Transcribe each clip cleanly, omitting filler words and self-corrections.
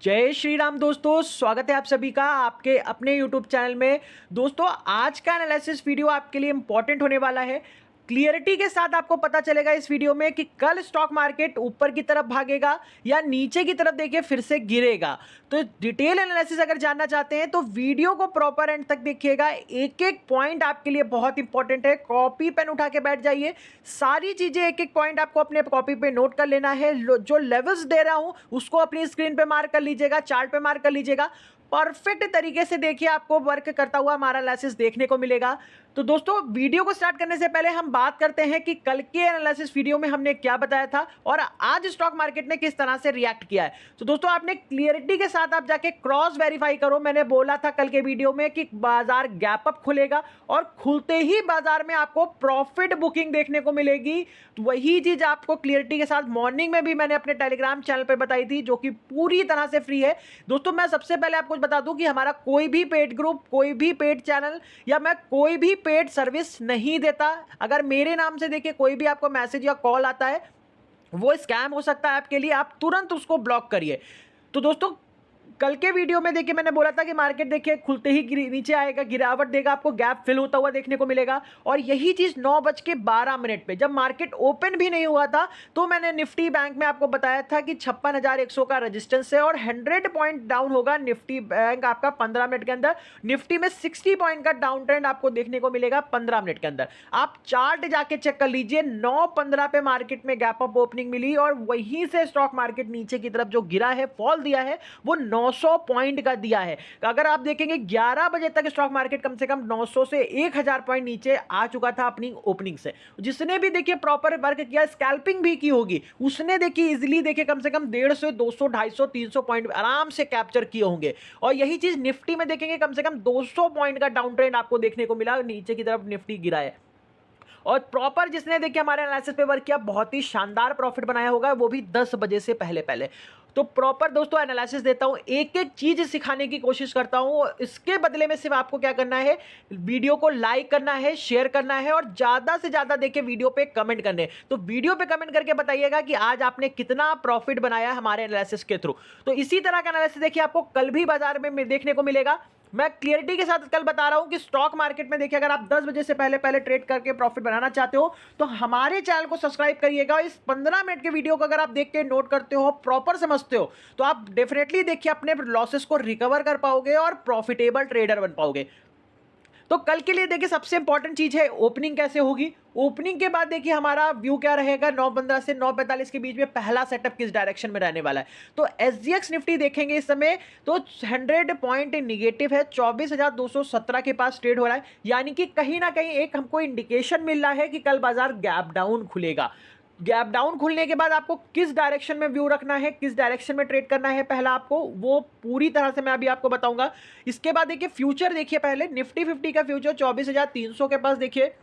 जय श्री राम दोस्तों, स्वागत है आप सभी का आपके अपने YouTube चैनल में। दोस्तों, आज का एनालिसिस वीडियो आपके लिए इंपॉर्टेंट होने वाला है। क्लियरिटी के साथ आपको पता चलेगा इस वीडियो में कि कल स्टॉक मार्केट ऊपर की तरफ भागेगा या नीचे की तरफ देखिए फिर से गिरेगा। तो डिटेल एनालिसिस अगर जानना चाहते हैं तो वीडियो को प्रॉपर एंड तक देखिएगा। एक एक पॉइंट आपके लिए बहुत इंपॉर्टेंट है। कॉपी पेन उठा के बैठ जाइए। सारी चीजें एक एक पॉइंट आपको अपने कॉपी पे नोट कर लेना है। जो लेवल्स दे रहा हूं उसको अपनी स्क्रीन पे मार्क कर लीजिएगा, चार्ट पे मार्क कर लीजिएगा। परफेक्ट तरीके से देखिए आपको वर्क करता हुआ हमारा एनालिसिस देखने को मिलेगा। तो दोस्तों, वीडियो को स्टार्ट करने से पहले हम बात करते हैं कि कल के एनालिसिस वीडियो में हमने क्या बताया था और आज स्टॉक मार्केट ने किस तरह से रिएक्ट किया है। तो दोस्तों, आपने क्लियरिटी के साथ आप जाके क्रॉस वेरीफाई करो। मैंने बोला था कल के वीडियो में कि बाजार गैप अप खुलेगा और खुलते ही बाजार में आपको प्रॉफिट बुकिंग देखने को मिलेगी। तो वही चीज आपको क्लियरिटी के साथ मॉर्निंग में भी मैंने अपने टेलीग्राम चैनल पर बताई थी, जो कि पूरी तरह से फ्री है। दोस्तों, मैं सबसे पहले आपको बता दूं कि हमारा कोई भी पेड ग्रुप, कोई भी पेड चैनल या मैं कोई भी पेड सर्विस नहीं देता। अगर मेरे नाम से देखिए कोई भी आपको मैसेज या कॉल आता है, वो स्कैम हो सकता है आपके लिए, आप तुरंत उसको ब्लॉक करिए। तो दोस्तों, कल के वीडियो में देखिए मैंने बोला था कि मार्केट देखिए खुलते ही नीचे आएगा, गिरावट देगा, आपको गैप फिल होता हुआ देखने को मिलेगा। और यही चीज 9:12 पे जब मार्केट ओपन भी नहीं हुआ था तो मैंने निफ्टी बैंक में आपको बताया था कि 56,100 का रेजिस्टेंस है और 100 पॉइंट डाउन होगा निफ्टी बैंक आपका 15 मिनट के अंदर। निफ्टी में 60 पॉइंट का डाउन ट्रेंड आपको देखने को मिलेगा 15 मिनट के अंदर। आप चार्ट जाके चेक कर लीजिए। 9:15 पे मार्केट में गैप अप ओपनिंग मिली और वहीं से स्टॉक मार्केट नीचे की तरफ जो गिरा है, फॉल दिया है, वो 900 पॉइंट का दिया है। अगर आप देखेंगे 11 बजे तक स्टॉक मार्केट कम से कम 900 से 1000 पॉइंट नीचे आ चुका था अपनी ओपनिंग से। जिसने भी देखिए प्रॉपर वर्क किया, स्कैल्पिंग भी की होगी, उसने देखिए इजीली देखिए कम से कम 150, 200, 250, 300 पॉइंट आराम से कैप्चर किए होंगे। और यही चीज निफ्टी में देखेंगे, कम से कम 200 पॉइंट का डाउन ट्रेंड आपको देखने को मिला, नीचे की तरफ निफ्टी गिरा है। और प्रॉपर जिसने देखिए हमारे एनालिसिस पे वर्क किया, बहुत ही शानदार प्रॉफिट बनाया होगा, वो भी 10 बजे से पहले पहले। तो प्रॉपर दोस्तों एनालिसिस देता हूं, एक एक चीज सिखाने की कोशिश करता हूं। इसके बदले में सिर्फ आपको क्या करना है, वीडियो को लाइक करना है, शेयर करना है और ज्यादा से ज्यादा देखिए वीडियो पे कमेंट करने। तो वीडियो पे कमेंट करके बताइएगा कि आज आपने कितना प्रॉफिट बनाया हमारे एनालिसिस के थ्रू। तो इसी तरह का एनालिसिस देखिए आपको कल भी बाजार में देखने को मिलेगा। मैं क्लियरिटी के साथ कल बता रहा हूं कि स्टॉक मार्केट में देखिए अगर आप 10 बजे से पहले पहले ट्रेड करके प्रॉफिट बनाना चाहते हो तो हमारे चैनल को सब्सक्राइब करिएगा। इस 15 मिनट के वीडियो को अगर आप देख के नोट करते हो, प्रॉपर समझते हो, तो आप डेफिनेटली देखिए अपने लॉसेस को रिकवर कर पाओगे और प्रॉफिटेबल ट्रेडर बन पाओगे। तो कल के लिए देखिए सबसे इंपॉर्टेंट चीज है ओपनिंग कैसे होगी। ओपनिंग के बाद देखिए हमारा व्यू क्या रहेगा, 9:15 से 9:45 के बीच में पहला सेटअप किस डायरेक्शन में रहने वाला है। तो एसजीएक्स निफ्टी देखेंगे इस समय तो 100 पॉइंट निगेटिव है, 24,217 के पास ट्रेड हो रहा है। यानी कि कहीं ना कहीं एक हमको इंडिकेशन मिल रहा है कि कल बाजार गैप डाउन खुलेगा। गैप डाउन खुलने के बाद आपको किस डायरेक्शन में व्यू रखना है, किस डायरेक्शन में ट्रेड करना है, पहला आपको वो पूरी तरह से मैं अभी आपको बताऊंगा। इसके बाद देखिए फ्यूचर देखिए, पहले निफ्टी 50 का फ्यूचर 24,300 के पास देखिए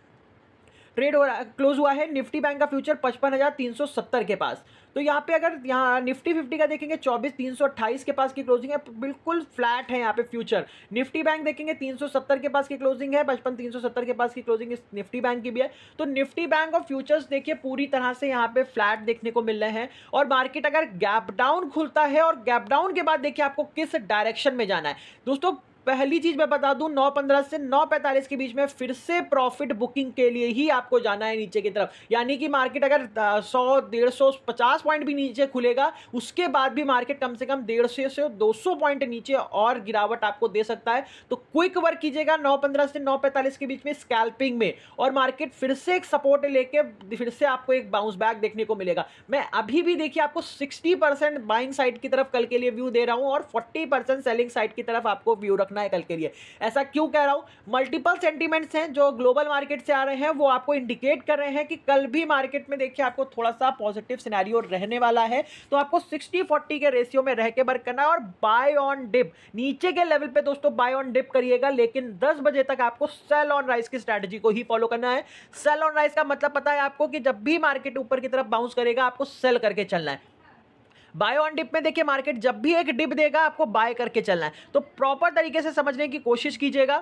ट्रेड हो रहा, क्लोज हुआ है। निफ्टी बैंक का फ्यूचर 55,370 के पास। तो यहाँ पे अगर यहाँ निफ्टी 50 का देखेंगे 24,328 के पास की क्लोजिंग है, बिल्कुल फ्लैट है यहाँ पे फ्यूचर। निफ्टी बैंक देखेंगे 370 के पास की क्लोजिंग है, 55,370 के पास की क्लोजिंग इस निफ्टी बैंक की भी है। तो निफ्टी बैंक और फ्यूचर्स देखिए पूरी तरह से यहाँ पे फ्लैट देखने को मिल रहे हैं। और मार्केट अगर गैप डाउन खुलता है और गैप डाउन के बाद देखिए आपको किस डायरेक्शन में जाना है। दोस्तों, पहली चीज मैं बता दूं, 9:15 से 9:45 के बीच में फिर से प्रॉफिट बुकिंग के लिए ही आपको जाना है नीचे की तरफ। यानी कि मार्केट अगर 100, 150, 50 पॉइंट भी नीचे खुलेगा, उसके बाद भी मार्केट कम से कम 150 से 200 पॉइंट नीचे और गिरावट आपको दे सकता है। तो क्विक वर्क कीजिएगा 9:15 से 9:45 के बीच में स्कैल्पिंग में, और मार्केट फिर से एक सपोर्ट लेके फिर से आपको एक बाउंस बैक देखने को मिलेगा। मैं अभी भी देखिए आपको 60% बाइंग साइड की तरफ कल के लिए व्यू दे रहा हूं और 40% सेलिंग साइड की तरफ आपको व्यू रखना है कल के लिए। ऐसा क्यों कह रहा हूं, मल्टीपल सेंटीमेंट्स हैं जो ग्लोबल मार्केट से आ रहे हैं, वो आपको इंडिकेट कर रहे हैं कि कल भी मार्केट में देखिए आपको थोड़ा सा पॉजिटिव सिनेरियो रहने वाला है। तो आपको 60-40 के रेशियो में रह के वर्क करना है और बाय ऑन डिप नीचे के लेवल पे दोस्तों बाय ऑन डिप करिएगा। लेकिन 10 बजे तक आपको सेल ऑन राइज की स्ट्रेटजी को ही फॉलो करना है। सेल ऑन राइज का मतलब पता है आपको कि जब भी मार्केट ऊपर की तरफ बाउंस करेगा आपको सेल करके चलना है। बाय ऑन डिप में देखिए मार्केट जब भी एक डिप देगा आपको बाय करके चलना है। तो प्रॉपर तरीके से समझने की कोशिश कीजिएगा।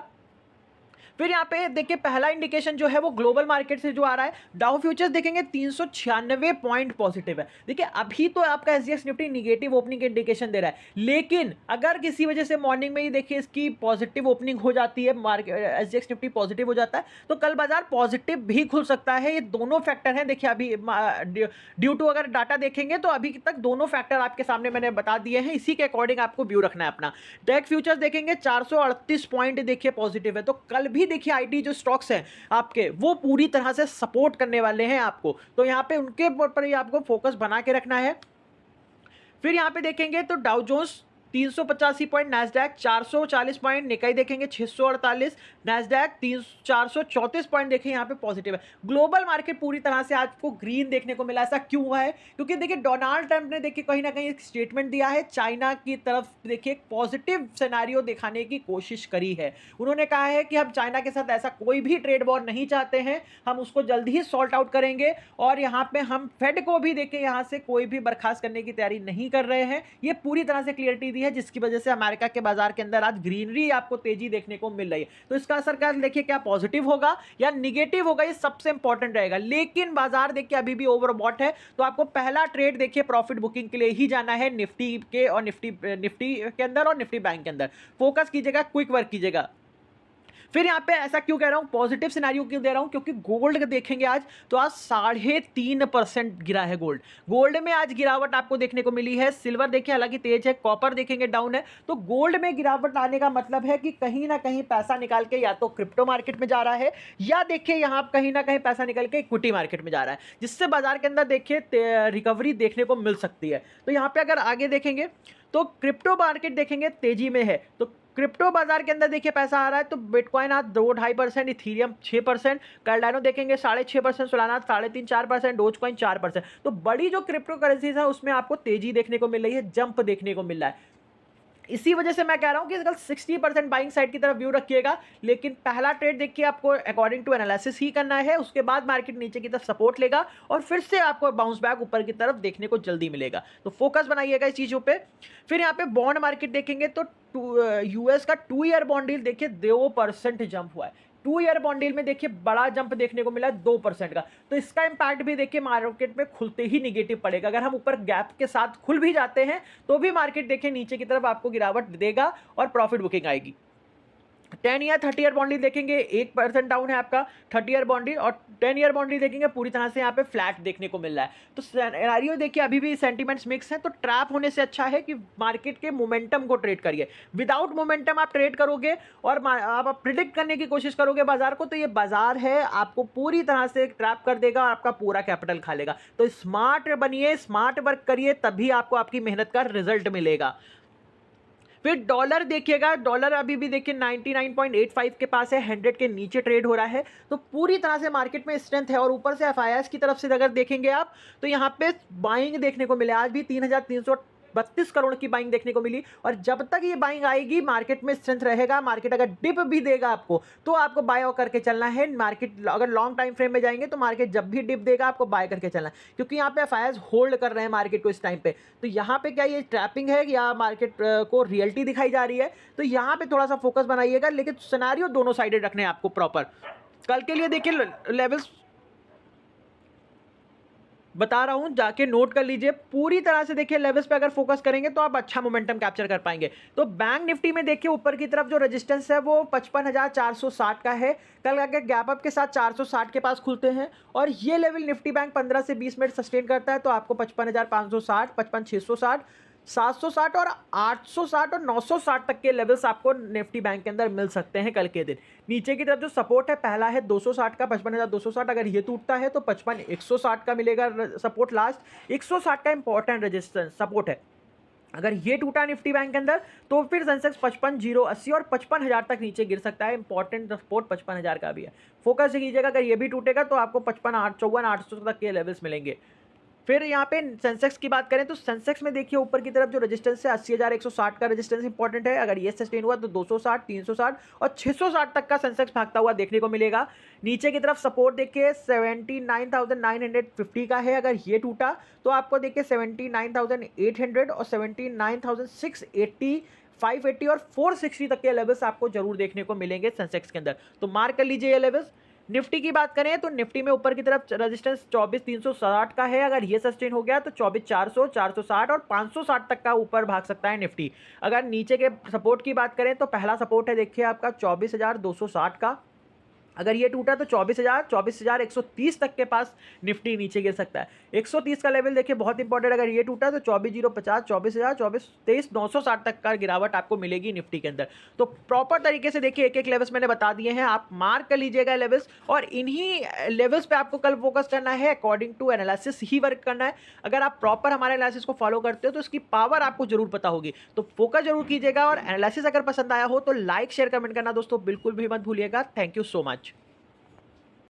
फिर यहाँ पे देखिए पहला इंडिकेशन जो है वो ग्लोबल मार्केट से जो आ रहा है, डाउ फ्यूचर्स देखेंगे 396 पॉइंट पॉजिटिव है। देखिए अभी तो आपका एसजीएक्स निफ्टी निगेटिव ओपनिंग के इंडिकेशन दे रहा है, लेकिन अगर किसी वजह से मॉर्निंग में ही देखिए इसकी पॉजिटिव ओपनिंग हो जाती है, मार्केट एसजीएक्स निफ्टी पॉजिटिव हो जाता है, तो कल बाजार पॉजिटिव भी खुल सकता है। ये दोनों फैक्टर हैं। देखिए अभी ड्यू टू अगर डाटा देखेंगे तो अभी तक दोनों फैक्टर आपके सामने मैंने बता दिए हैं, इसी के अकॉर्डिंग आपको व्यू रखना है अपना। टेक फ्यूचर्स देखेंगे 438 पॉइंट देखिए पॉजिटिव है, तो कल भी देखिए आईटी जो स्टॉक्स हैं आपके वो पूरी तरह से सपोर्ट करने वाले हैं आपको, तो यहाँ पे उनके ऊपर ही आपको फोकस बना के रखना है। फिर यहाँ पे देखेंगे तो Dow Jones 385 point, Nasdaq 440 point, Nikkei देखेंगे 648, नैस्डैक 434 पॉइंट देखें यहाँ पे पॉजिटिव है। ग्लोबल मार्केट पूरी तरह से आज को ग्रीन देखने को मिला। ऐसा क्यों हुआ है? क्योंकि देखिए डोनाल्ड ट्रंप ने देखिए कहीं ना कहीं एक स्टेटमेंट दिया है, चाइना की तरफ देखिए एक पॉजिटिव सिनेरियो दिखाने की कोशिश करी है। उन्होंने कहा है कि हम चाइना के साथ ऐसा कोई भी ट्रेड वॉर नहीं चाहते हैं, हम उसको जल्द ही सॉल्ट आउट करेंगे, और यहाँ पे हम फेड को भी देखिए यहाँ से कोई भी बर्खास्त करने की तैयारी नहीं कर रहे हैं। ये पूरी तरह से क्लियरिटी दी है, जिसकी वजह से अमेरिका के बाजार के अंदर आज ग्रीनरी आपको तेजी देखने को मिल रही है। तो इसका असर क्या देखिए, क्या पॉजिटिव होगा या निगेटिव होगा, ये सबसे इंपॉर्टेंट रहेगा। लेकिन बाजार देखिए अभी भी ओवरबॉट है, तो आपको पहला ट्रेड देखिए प्रॉफिट बुकिंग के लिए ही जाना है निफ्टी के, और निफ्टी के अंदर और निफ्टी बैंक के अंदर फोकस कीजिएगा, क्विक वर्क कीजिएगा। फिर यहाँ पे ऐसा क्यों कह रहा हूँ, पॉजिटिव सिनेरियो क्यों दे रहा हूँ, क्योंकि गोल्ड देखेंगे आज तो आज 3.5% गिरा है गोल्ड। गोल्ड में आज गिरावट आपको देखने को मिली है। सिल्वर देखिए हालांकि तेज है, कॉपर देखेंगे डाउन है। तो गोल्ड में गिरावट आने का मतलब है कि कहीं ना कहीं पैसा निकाल के या तो क्रिप्टो मार्केट में जा रहा है, या देखिए यहाँ कहीं ना कहीं पैसा निकल के इक्विटी मार्केट में जा रहा है, जिससे बाजार के अंदर देखिए रिकवरी देखने को मिल सकती है। तो यहाँ पे अगर आगे देखेंगे तो क्रिप्टो मार्केट देखेंगे तेजी में है, तो क्रिप्टो बाजार के अंदर देखिए पैसा आ रहा है। तो बिटकॉइन आज 2-2.5%, इथीरियम 6%, कार्डानो देखेंगे 6.5%, सोलाना 3.5-4%, डोजकॉइन 4%। तो बड़ी जो क्रिप्टो करेंसीज है उसमें आपको तेजी देखने को मिल रही है, जंप देखने को मिल रहा है। इसी वजह से मैं कह रहा हूं कि कल 60% बाइंग साइड की तरफ व्यू रखिएगा, लेकिन पहला ट्रेड देखिए आपको अकॉर्डिंग टू एनालिसिस ही करना है। उसके बाद मार्केट नीचे की तरफ सपोर्ट लेगा और फिर से आपको बाउंस बैक ऊपर की तरफ देखने को जल्दी मिलेगा, तो फोकस बनाइएगा इस चीजों पे। फिर यहाँ पे बॉन्ड मार्केट देखेंगे तो यूएस का 2 ईयर बॉन्ड डील देखिए 2% जंप हुआ है। 2 ईयर बॉन्ड डील में देखिए बड़ा जंप देखने को मिला है 2% का, तो इसका इंपैक्ट भी देखिए मार्केट में खुलते ही निगेटिव पड़ेगा। अगर हम ऊपर गैप के साथ खुल भी जाते हैं तो भी मार्केट देखिए नीचे की तरफ आपको गिरावट देगा और प्रॉफिट बुकिंग आएगी। 10 ईयर 30 ईयर बॉन्ड देखेंगे 1% डाउन है आपका 30 ईयर बॉन्ड, और 10 ईयर बॉन्ड देखेंगे पूरी तरह से यहाँ पे फ्लैट देखने को मिल रहा है। तो सिनेरियो देखिए अभी भी सेंटीमेंट्स मिक्स हैं, तो ट्रैप होने से अच्छा है कि मार्केट के मोमेंटम को ट्रेड करिए। विदाउट मोमेंटम आप ट्रेड करोगे और आप प्रिडिक्ट करने की कोशिश करोगे बाजार को, तो ये बाजार है आपको पूरी तरह से ट्रैप कर देगा और आपका पूरा कैपिटल खा लेगा। तो स्मार्ट बनिए, स्मार्ट वर्क करिए, तभी आपको आपकी मेहनत का रिजल्ट मिलेगा। फिर डॉलर देखिएगा, डॉलर अभी भी देखिए 99.85 के पास है, 100 के नीचे ट्रेड हो रहा है, तो पूरी तरह से मार्केट में स्ट्रेंथ है। और ऊपर से एफआईआईएस की तरफ से अगर देखेंगे आप तो यहाँ पे बाइंग देखने को मिले, आज भी 3,332 करोड़ की बाइंग देखने को मिली। और जब तक ये बाइंग आएगी मार्केट में स्ट्रेंथ रहेगा। मार्केट अगर डिप भी देगा आपको तो आपको बाय करके चलना है। मार्केट अगर लॉन्ग टाइम फ्रेम में जाएंगे तो मार्केट जब भी डिप देगा आपको बाय करके चलना है, क्योंकि यहाँ पे एफआईआईएस होल्ड कर रहे हैं मार्केट को इस टाइम पे। तो यहाँ पे क्या ये ट्रैपिंग है या मार्केट को रियलिटी दिखाई जा रही है, तो यहाँ पे थोड़ा सा फोकस बनाइएगा। लेकिन सिनेरियो दोनों साइडेड रखने हैं आपको प्रॉपर। कल के लिए देखिए लेवल्स बता रहा हूं, जाके नोट कर लीजिए। पूरी तरह से देखिए लेवल्स पे अगर फोकस करेंगे तो आप अच्छा मोमेंटम कैप्चर कर पाएंगे। तो बैंक निफ्टी में देखिए ऊपर की तरफ जो रेजिस्टेंस है वो 55,460 का है। कल आगे गैप अप के साथ 460 के पास खुलते हैं, और ये लेवल निफ्टी बैंक 15 से 20 मिनट सस्टेन करता है, तो आपको 55,560, 55,660, 760 और 860 और 960 तक के लेवल्स आपको निफ्टी बैंक के अंदर मिल सकते हैं कल के दिन। नीचे की तरफ जो सपोर्ट है पहला है 260 का, 55,260, अगर ये टूटता है तो 55,160 का मिलेगा सपोर्ट। लास्ट 160 का इंपॉर्टेंट रेजिस्टेंस सपोर्ट है। अगर ये टूटा निफ्टी बैंक के अंदर तो फिर सेंसेक्स 55,080 और 55,000 तक नीचे गिर सकता है। इंपॉर्टेंट सपोर्ट 55,000 का भी है, फोकस कीजिएगा। अगर ये भी टूटेगा तो आपको 55,854 तक के लेवल्स मिलेंगे। फिर यहाँ पे सेंसेक्स की बात करें तो सेंसेक्स में देखिए ऊपर की तरफ जो रेजिस्टेंस है 80,160 का रेजिस्टेंस इंपॉर्टेंट है। अगर ये सस्टेन हुआ तो 260, 360 और 660 तक का सेंसेक्स भागता हुआ देखने को मिलेगा। नीचे की तरफ सपोर्ट देखिए 79,950 का है। अगर ये टूटा तो आपको देखिए 79,800 और 79,680 580 और 460 तक के लेवल्स आपको जरूर देखने को मिलेंगे सेंसेक्स के अंदर, तो मार्क कर लीजिए ये लेवल्स। निफ्टी की बात करें तो निफ्टी में ऊपर की तरफ रेजिस्टेंस 24,360 का है, अगर ये सस्टेन हो गया तो 24,400, 460 और 560 तक का ऊपर भाग सकता है निफ्टी। अगर नीचे के सपोर्ट की बात करें तो पहला सपोर्ट है देखिए आपका 24,260 का, अगर ये टूटा तो 24,130 तक के पास निफ्टी नीचे गिर सकता है। 130 का लेवल देखिए बहुत इंपॉर्टेंट, अगर ये टूटा तो 24,050, 23,960 तक का गिरावट आपको मिलेगी निफ्टी के अंदर। तो प्रॉपर तरीके से देखिए एक एक लेवल्स मैंने बता दिए हैं, आप मार्क कर लीजिएगा लेवल्स, और इन्हीं लेवल्स पे आपको कल फोकस करना है, अकॉर्डिंग टू एनालिसिस ही वर्क करना है। अगर आप प्रॉपर हमारे एनालिसिस को फॉलो करते हो तो इसकी पावर आपको जरूर पता होगी, तो फोकस जरूर कीजिएगा। और एनालिसिस अगर पसंद आया हो तो लाइक शेयर कमेंट करना दोस्तों बिल्कुल भी मत भूलिएगा। Thank you so much.